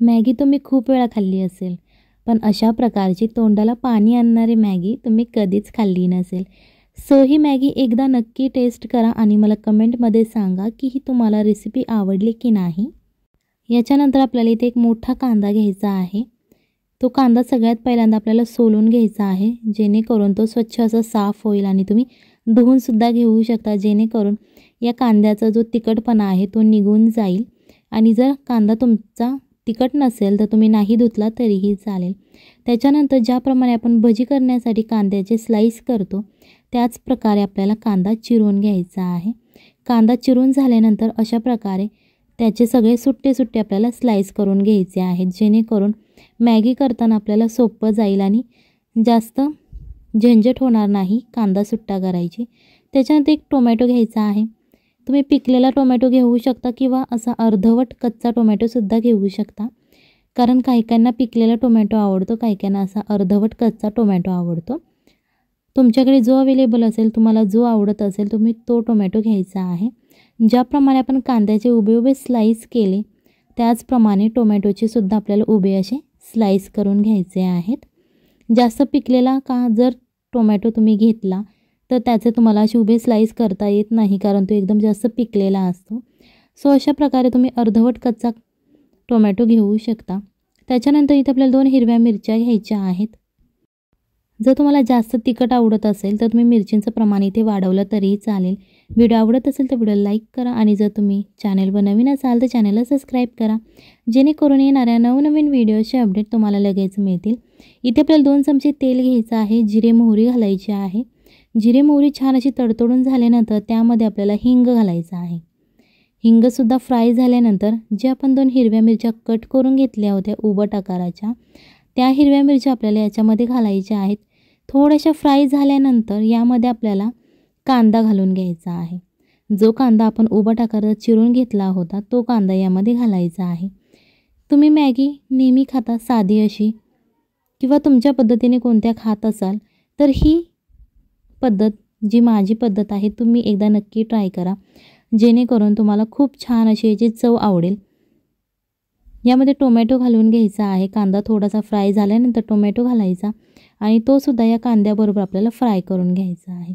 Maggi तुम्ही खूप वेळा खाल्ली असेल, पण अशा प्रकारची तोंडाला पाणी आणणारी मॅगी तुम्ही कधीच खाल्ली नसेल. सो ही मॅगी एकदा नक्की टेस्ट करा आणि मला कमेंटमध्ये सांगा की ही तुम्हाला रेसिपी आवडली की नाही. याच्यानंतर आपल्याला इथे एक मोठा कांदा घ्यायचा आहे. तो कांदा सगळ्यात पहिल्यांदा आपल्याला सोलून घ्यायचा आहे, जेणेकरून तो स्वच्छ असा साफ होईल आणि तुम्ही धुवूनसुद्धा घेऊ शकता, जेणेकरून या कांद्याचा जो तिखटपणा आहे तो निघून जाईल. आणि जर कांदा तुमचा तिखट नसेल तर तुम्ही नाही धुतला तरीही चालेल. त्याच्यानंतर ज्याप्रमाणे आपण भजी करण्यासाठी कांद्याचे स्लाईस करतो त्याच प्रकारे आपल्याला कांदा चिरून घ्यायचा आहे. कांदा चिरून झाल्यानंतर अशा प्रकारे त्याचे सगळे सुट्टे आपल्याला स्लाईस करून घ्यायचे आहेत, जेणेकरून मॅगी करताना आपल्याला सोपं जाईल आणि जास्त झंझट होणार नाही कांदा सुट्टा करायची. त्याच्यानंतर एक टोमॅटो घ्यायचा आहे. तुम्ही पिकलेला टोमॅटो घेऊ शकता किंवा असा अर्धवट कच्चा टोमॅटोसुद्धा घेऊ शकता, कारण काहीकांना पिकलेला टोमॅटो आवडतो, काहीकांना असा अर्धवट कच्चा टोमॅटो आवडतो. तुमच्याकडे जो अवेलेबल असेल, तुम्हाला जो आवडत असेल तुम्ही तो टोमॅटो घ्यायचा आहे. ज्याप्रमाणे आपण कांद्याचे उभे स्लाईस केले त्याचप्रमाणे टोमॅटोचे सुद्धा आपल्याला उभे असे स्लाईस करून घ्यायचे आहेत. जास्त पिकलेला का जर टोमॅटो तुम्ही घेतला तर त्याचे तुम्हाला असे उभे स्लाईस करता येत नाही, कारण तो एकदम जास्त पिकलेला असतो. सो अशा प्रकारे तुम्ही अर्धवट कच्चा टोमॅटो घेऊ शकता. त्याच्यानंतर इथे आपल्याला 2 हिरव्या मिरच्या घ्यायच्या आहेत. जर तुम्हाला जास्त तिखट आवडत असेल तर तुम्ही मिरचींचं प्रमाण इथे वाढवलं तरीही चालेल. व्हिडिओ आवडत असेल तर व्हिडिओला लाईक करा आणि जर तुम्ही चॅनलवर नवीन असाल तर चॅनलला सबस्क्राईब करा, जेणेकरून येणाऱ्या नवनवीन व्हिडिओचे अपडेट तुम्हाला लगेच मिळतील. इथे आपल्याला 2 चमचे तेल घ्यायचं आहे. जिरे मोहरी घालायची आहे. जिरे मोहरी छान अशी तडतडून झाल्यानंतर त्यामध्ये आपल्याला हिंग घालायचं आहे. हिंगसुद्धा फ्राय झाल्यानंतर जे आपण 2 हिरव्या मिरच्या कट करून घेतल्या होत्या उभट आकाराच्या, त्या हिरव्या मिरच्या आपल्याला याच्यामध्ये घालायच्या आहेत. थोड्याशा फ्राय झाल्यानंतर यामध्ये आपल्याला कांदा घालून घ्यायचा आहे. जो कांदा आपण उभट आकाराचा चिरून घेतला होता तो कांदा यामध्ये घालायचा आहे. तुम्ही मॅगी नेहमी खाता साधी अशी किंवा तुमच्या पद्धतीने कोणत्या खात असाल तर ही पद्धत जी माझी पद्धत आहे तुम्ही एकदा नक्की ट्राय करा, जेणेकरून तुम्हाला खूप छान अशी याची चव आवडेल. यामध्ये टोमॅटो घालून घ्यायचा आहे. कांदा थोडासा फ्राय झाल्यानंतर टोमॅटो घालायचा आणि तो सुद्धा या कांद्याबरोबर आपल्याला फ्राय करून घ्यायचा आहे.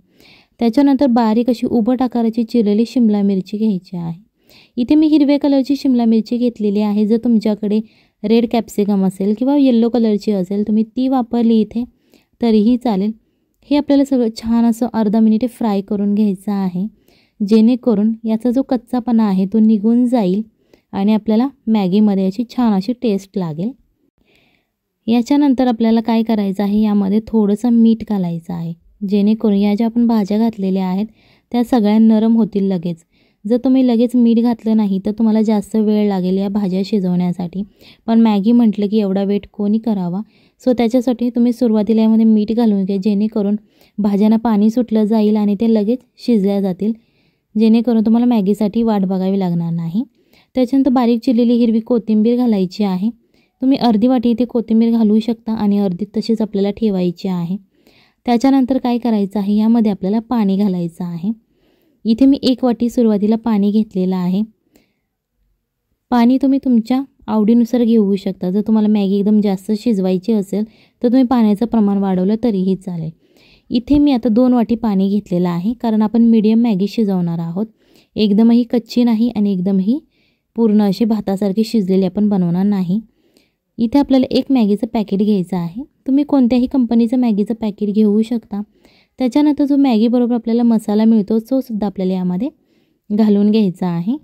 त्याच्यानंतर बारीक अशी उभट आकाराची चिरलेली शिमला मिरची घ्यायची आहे. इथे मी हिरव्या कलरची शिमला मिरची घेतलेली आहे. जर तुमच्याकडे रेड कॅप्सिकम असेल किंवा येलो कलरची असेल तुम्ही ती वापरली इथे तरीही चालेल. हे आपल्याला सगळं छान असं अर्धा मिनिट फ्राय करून घ्यायचं आहे, जेणेकरून याचा जो कच्चापणा आहे तो निघून जाईल आणि आपल्याला मॅगीमध्ये अशी छान अशी टेस्ट लागेल. याच्यानंतर आपल्याला काय करायचं आहे, यामध्ये थोडंसं मीठ घालायचं आहे, जेणेकरून या ज्या आपण भाज्या घातलेल्या आहेत त्या सगळ्या नरम होतील लगेच. जर तुम्ही लगेच मीठ घातलं नाही तर तुम्हाला जास्त वेळ लागेल या भाज्या शिजवण्यासाठी, पण मॅगी म्हटलं की एवढा वेट कोणी करावा. सो त्याच्यासाठी तुम्ही सुरुवातीला यामध्ये मीठ घालून घ्या, जेणेकरून भाज्यांना पाणी सुटलं जाईल आणि ते लगेच शिजल्या जातील, जेणेकरून तुम्हाला मॅगीसाठी वाट बघावी लागणार नाही. त्याच्यानंतर बारीक चिरलेली हिरवी कोथिंबीर घालायची आहे. तुम्ही अर्धी वाटी इथे कोथिंबीर घालू शकता आणि अर्धी तशीच आपल्याला ठेवायची आहे. त्याच्यानंतर काय करायचं आहे, यामध्ये आपल्याला पाणी घालायचं आहे. इथे मी 1 वाटी सुरुवातीला पाणी घेतलेलं आहे. पाणी तुम्ही तुमच्या आवडीनुसार घेऊ शकता. जर तुम्हाला मॅगी एकदम जास्त शिजवायची असेल तर तुम्ही पाण्याचं प्रमाण वाढवलं तरीही चालेल. इथे मी आता 2 वाटी पाणी घेतलेलं आहे, कारण आपण मीडियम मॅगी शिजवणार आहोत. एकदमही कच्ची नाही आणि एकदमही पूर्ण अशी भातासारखी शिजलेली आपण बनवणार नाही. इथे आपल्याला 1 मॅगीचं पॅकेट घ्यायचं आहे. तुम्ही कोणत्याही कंपनीचं मॅगीचं पॅकेट घेऊ शकता. त्याच्यानंतर जो मॅगीबरोबर आपल्याला मसाला मिळतो तो सुद्धा आपल्याला यामध्ये घालून घ्यायचा आहे.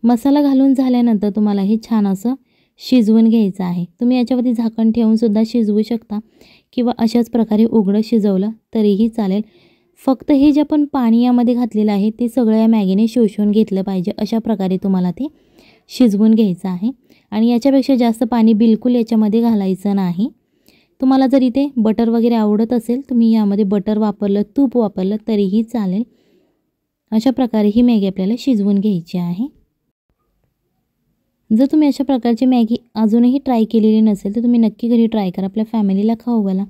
मसाला घालून झाल्यानंतर तुम्हाला हे छान असं शिजवून घ्यायचं आहे. तुम्ही याच्यावरती झाकण ठेवून सुद्धा शिजवू शकता किंवा अशाच प्रकारे उघडं शिजवलं तरीही चालेल. फक्त हे जे आपण पाणी यामध्ये घातलेलं आहे ते सगळं या मॅगीने शोषून घेतलं पाहिजे, अशा प्रकारे तुम्हाला ते शिजवून घ्यायचं आहे. आणि याच्यापेक्षा जास्त पाणी बिलकुल याच्यामध्ये घालायचं नाही. तुम्हाला जर इथे बटर वगैरे आवडत असेल तुम्ही यामध्ये बटर वापरलं, तूप वापरलं तरीही चालेल. अशा प्रकारे ही मॅगी आपल्याला शिजवून घ्यायची आहे. जर तुम्ही अशा प्रकारची मॅगी अजूनही ट्राय केलेली नसेल तर तुम्ही नक्की घरी ट्राय करा, आपल्या फॅमिलीला खाऊ घाला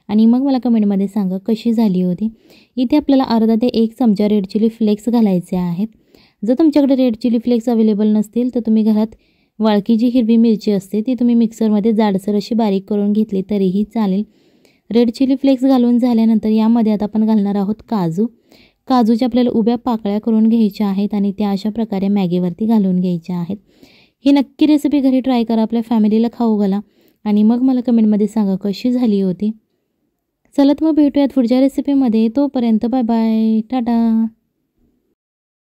आणि मग मला कमेंटमध्ये सांगा कशी झाली होती. इथे आपल्याला अर्धा ते 1 चमचा रेड चिली फ्लेक्स घालायचे आहेत. जर तुमच्याकडे रेड चिली फ्लेक्स अवेलेबल नसतील तर तुम्ही घरात वाळकी जी हिरवी मिरची असते ती तुम्ही मिक्सरमध्ये जाडसर अशी बारीक करून घेतली तरीही चालेल. रेड चिली फ्लेक्स घालून झाल्यानंतर यामध्ये आता आपण घालणार आहोत काजू. काजूच्या आपल्याला उभ्या पाकळ्या करून घ्यायच्या आहेत आणि त्या अशा प्रकारे मॅगीवरती घालून घ्यायच्या आहेत. ही नक्की रेसिपी घरी ट्राय करा, आपल्या फॅमिलीला खाऊ घाला आणि मग मला कमेंटमध्ये सांगा कशी झाली होती. चला तर मग भेटूयात पुढच्या रेसिपीमध्ये. तोपर्यंत बाय बाय, टाटा.